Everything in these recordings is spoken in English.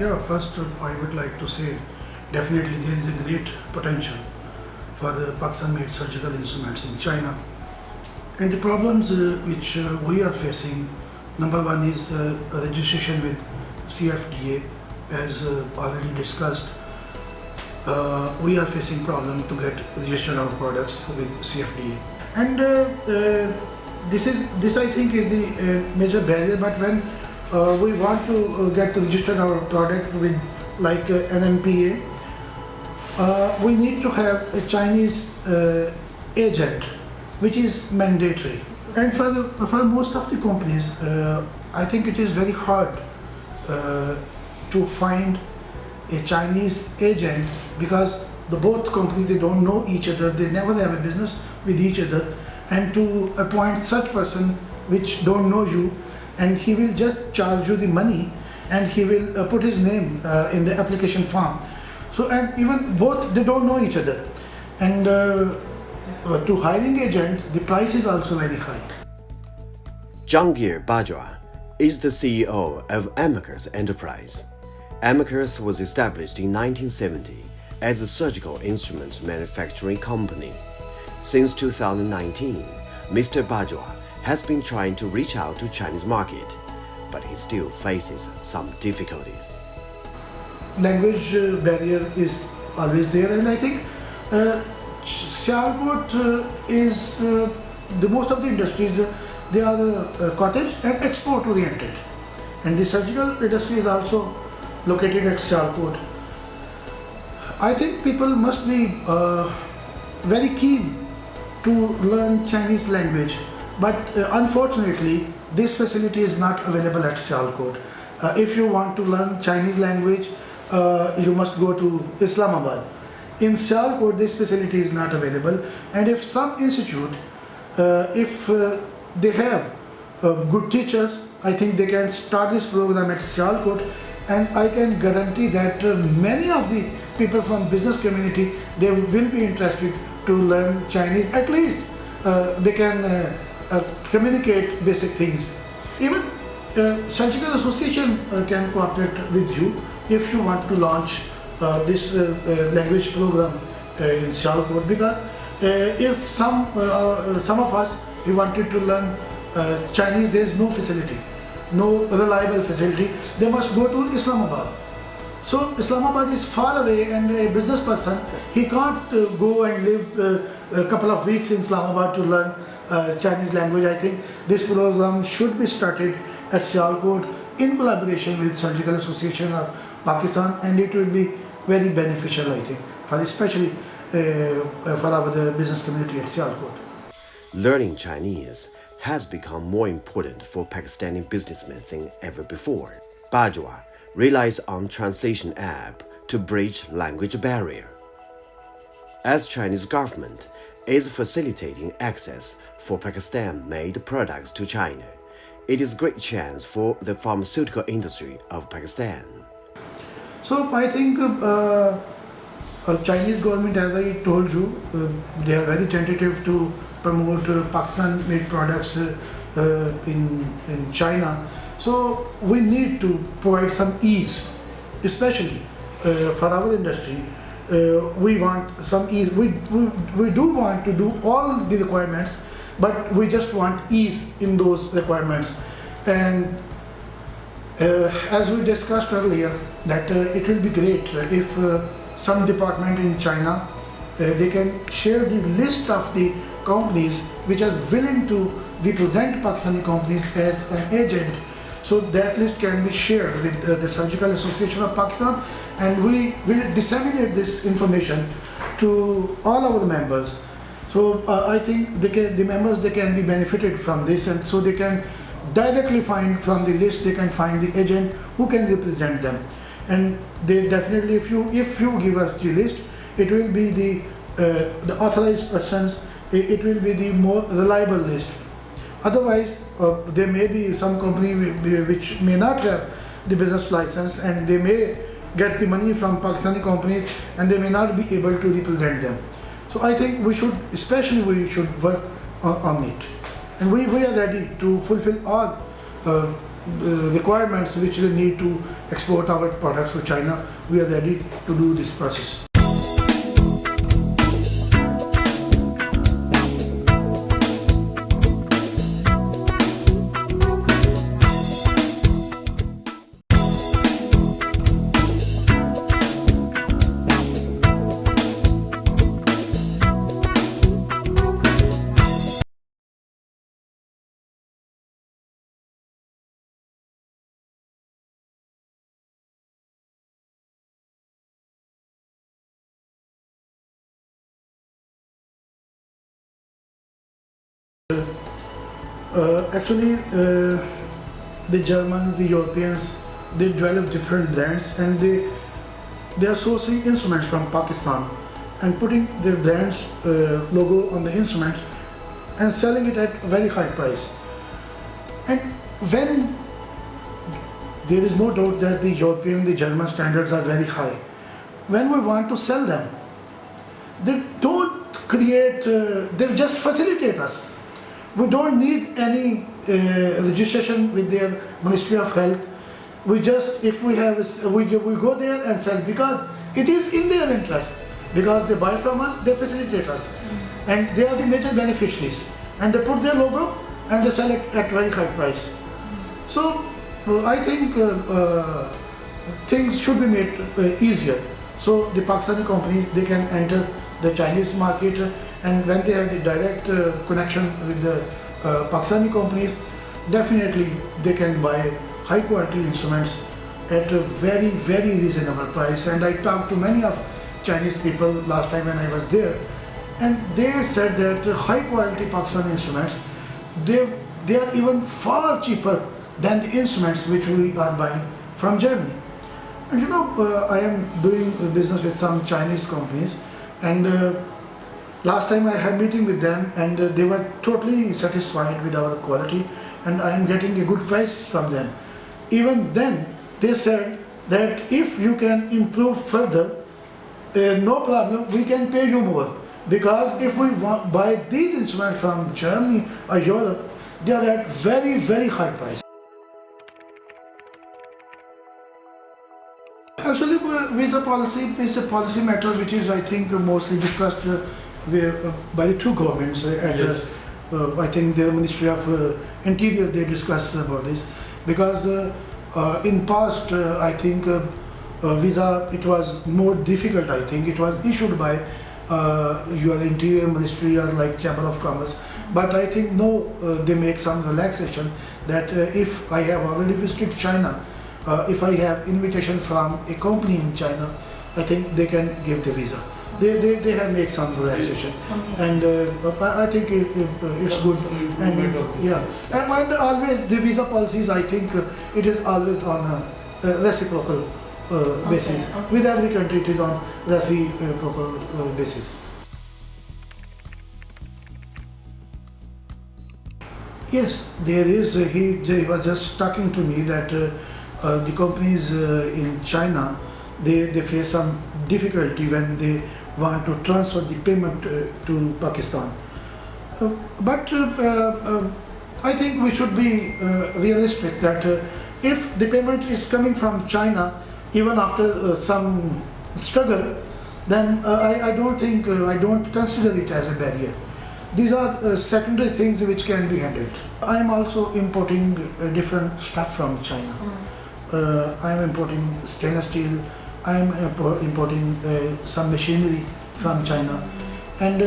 Yeah, first I would like to say definitely there is a great potential for the Pakistan-made surgical instruments in China. And the problems which we are facing, number one is registration with CFDA, as already discussed. We are facing problem to get registered our products with CFDA, and this I think is the major barrier. But when we want to get registered our product with like NMPA, we need to have a Chinese agent, which is mandatory. And for most of the companies, I think it is very hard to find a Chinese agent, because the both companies, they don't know each other, they never have a business with each other, and to appoint such person which don't know you, and he will just charge you the money, and he will put his name in the application form. So, and even both, they don't know each other, and to hiring agent, the price is also very high. Jahangir Bajwa is the CEO of Amicus Enterprise. Amicus was established in 1970 as a surgical instruments manufacturing company. Since 2019, Mr. Bajwa has been trying to reach out to Chinese market, but he still faces some difficulties. Language barrier is always there, and I think Sialkot is the most of the industries, they are cottage and export oriented, and the surgical industry is also located at Sialkot. I think people must be very keen to learn Chinese language, but unfortunately this facility is not available at Sialkot. If you want to learn Chinese language, you must go to Islamabad. In Sialkot, this facility is not available, and if some institute, if they have good teachers, I think they can start this program at Sialkot, and I can guarantee that many of the people from business community, they will be interested to learn Chinese. At least they can communicate basic things. Even Surgical Association can cooperate with you if you want to launch this language program in Sialkot, because if some of us, we wanted to learn Chinese, there is no facility, no reliable facility. They must go to Islamabad. So Islamabad is far away, and a business person, he can't go and live a couple of weeks in Islamabad to learn Chinese language. I think this program should be started at Sialkot in collaboration with Surgical Association of Pakistan, and it will be very beneficial, I think, for especially for our business community at Sialkot. Learning Chinese has become more important for Pakistani businessmen than ever before. Bajwa relies on translation app to bridge language barrier. As Chinese government is facilitating access for Pakistan-made products to China, it is a great chance for the pharmaceutical industry of Pakistan. So I think Chinese government, as I told you, they are very tentative to promote Pakistan-made products in China. So we need to provide some ease, especially for our industry. We want some ease. We do want to do all the requirements, but we just want ease in those requirements. And as we discussed earlier, that it will be great if some department in China, they can share the list of the companies which are willing to represent Pakistani companies as an agent. So that list can be shared with the Surgical Association of Pakistan, and we will disseminate this information to all our members. So I think the members, they can be benefited from this, and so they can directly find from the list, they can find the agent who can represent them. And they definitely, if you give us the list, it will be the authorized persons, it will be the more reliable list. Otherwise, there may be some company which may not have the business license, and they may get the money from Pakistani companies, and they may not be able to represent them. So I think we should work on it, and we are ready to fulfill all requirements which they need to export our products to China, we are ready to do this process. Actually, the Germans, the Europeans, they develop different brands and they are sourcing instruments from Pakistan and putting their brand's logo on the instrument and selling it at very high price. And when there is no doubt that the European, the German standards are very high, when we want to sell them, they don't create, they just facilitate us. We don't need any registration with their Ministry of Health. We just, if we have, we go there and sell because it is in their interest. Because they buy from us, they facilitate us. And they are the major beneficiaries. And they put their logo and they sell it at very high price. So I think things should be made easier. So the Pakistani companies, they can enter the Chinese market, and when they have the direct connection with the Pakistani companies, definitely they can buy high quality instruments at a very, very reasonable price. And I talked to many of Chinese people last time when I was there, and they said that high quality Pakistani instruments, they are even far cheaper than the instruments which we are buying from Germany. And you know, I am doing business with some Chinese companies, and last time I had a meeting with them, and they were totally satisfied with our quality, and I am getting a good price from them. Even then, they said that if you can improve further, no problem, we can pay you more. Because if we buy these instruments from Germany or Europe, they are at very, very high price. Actually, visa policy is a policy matter which is, I think, mostly discussed by the two governments. Yes. I think the Ministry of Interior, they discuss about this. Because in past, I think, visa, it was more difficult, I think. It was issued by your Interior Ministry or like Chamber of Commerce. But I think no, they make some relaxation that if I have already visited China, if I have invitation from a company in China, I think they can give the visa. They have made some relaxation, and I think it's good. And yeah, and always the visa policies, I think it is always on a reciprocal basis. Okay. With every country, it is on reciprocal basis. Yes, there is. He was just talking to me that the companies in China, they face some difficulty when they want to transfer the payment to Pakistan. But I think we should be realistic that if the payment is coming from China, even after some struggle, then I don't think, I don't consider it as a barrier. These are secondary things which can be handled. I am also importing different stuff from China. I am importing stainless steel, I am importing some machinery from China. And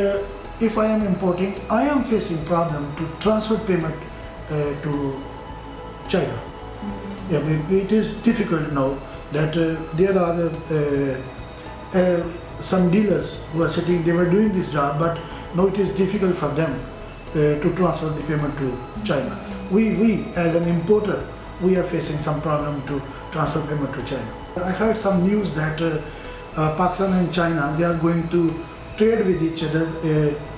if I am importing, I am facing problem to transfer payment to China. Yeah, it is difficult now that there are some dealers who are sitting, they were doing this job, but now it is difficult for them to transfer the payment to China. We as an importer, we are facing some problem to transfer payment to China. I heard some news that Pakistan and China, they are going to trade with each other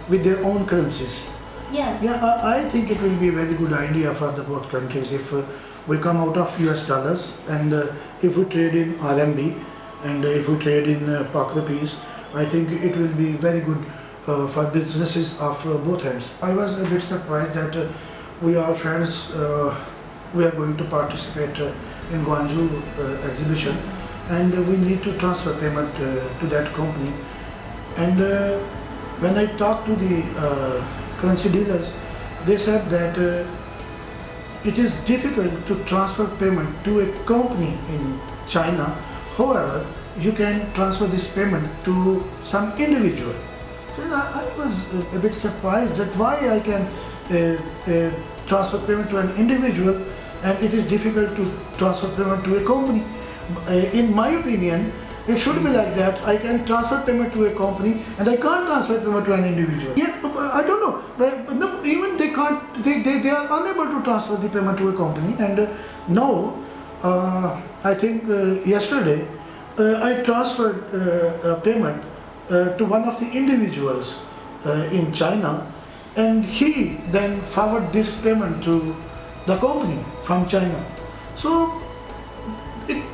with their own currencies. Yes. Yeah, I think it will be a very good idea for the both countries if we come out of US dollars and if we trade in RMB and if we trade in Pak rupees, I think it will be very good for businesses of both ends. I was a bit surprised that we are friends we are going to participate in Guangzhou exhibition, and we need to transfer payment to that company. And when I talked to the currency dealers, they said that it is difficult to transfer payment to a company in China. However, you can transfer this payment to some individual. So I was a bit surprised that why I can transfer payment to an individual and it is difficult to transfer payment to a company. In my opinion, it should be like that. I can transfer payment to a company and I can't transfer payment to an individual. Yeah, I don't know. No, even they can't. They are unable to transfer the payment to a company. And now, I think yesterday, I transferred a payment to one of the individuals in China, and he then forwarded this payment to the company from China. So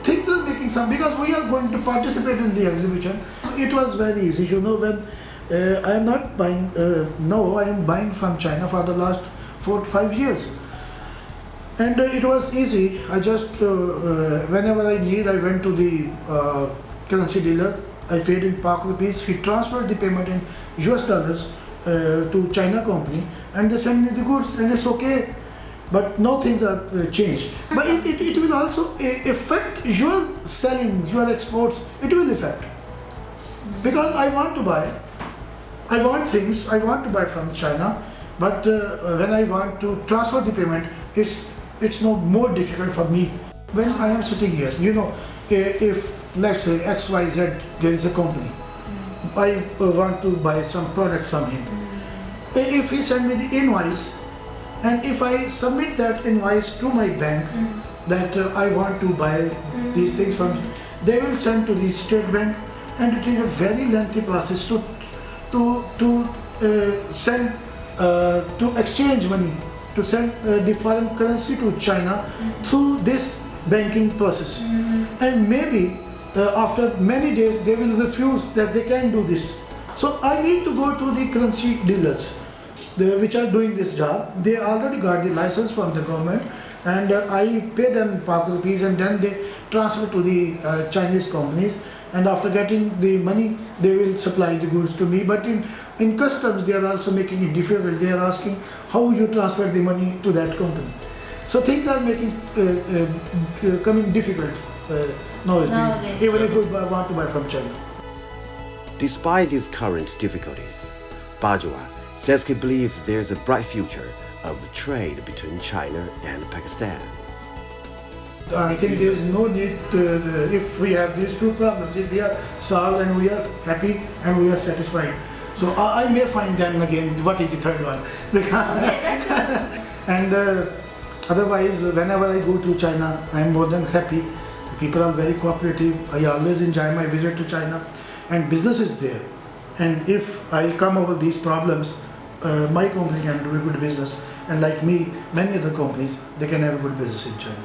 things are making some, because we are going to participate in the exhibition. It was very easy, you know, when I am not buying, no, I am buying from China for the last 4 to 5 years. And it was easy. I just, whenever I need, I went to the currency dealer, I paid in Pak rupees, he transferred the payment in US dollars to China company, and they send me the goods, and it's okay. But no things are changed. But it will also affect your selling, your exports, it will affect. Because I want to buy, I want things, I want to buy from China, but when I want to transfer the payment, it's no more difficult for me. When I am sitting here, you know, if let's say XYZ, there is a company, I want to buy some product from him. If he send me the invoice, and if I submit that invoice to my bank that I want to buy these things from, they will send to the State Bank, and it is a very lengthy process to send to exchange money, to send the foreign currency to China through this banking process. And maybe after many days they will refuse that they can do this. So I need to go to the currency dealers which are doing this job. They already got the license from the government, and I pay them Pak rupees, and then they transfer to the Chinese companies, and after getting the money they will supply the goods to me. But in customs they are also making it difficult. They are asking how you transfer the money to that company. So things are making coming difficult nowadays, even if we want to buy from China. Despite these current difficulties, Bajwa says he believes there's a bright future of trade between China and Pakistan. I think there is no need if we have these two problems, if they are solved and we are happy and we are satisfied. So I may find then again what is the third one. And otherwise, whenever I go to China, I am more than happy. People are very cooperative. I always enjoy my visit to China, and business is there. And if I come over these problems, my company can do a good business, and like me, many other companies, they can have a good business in China.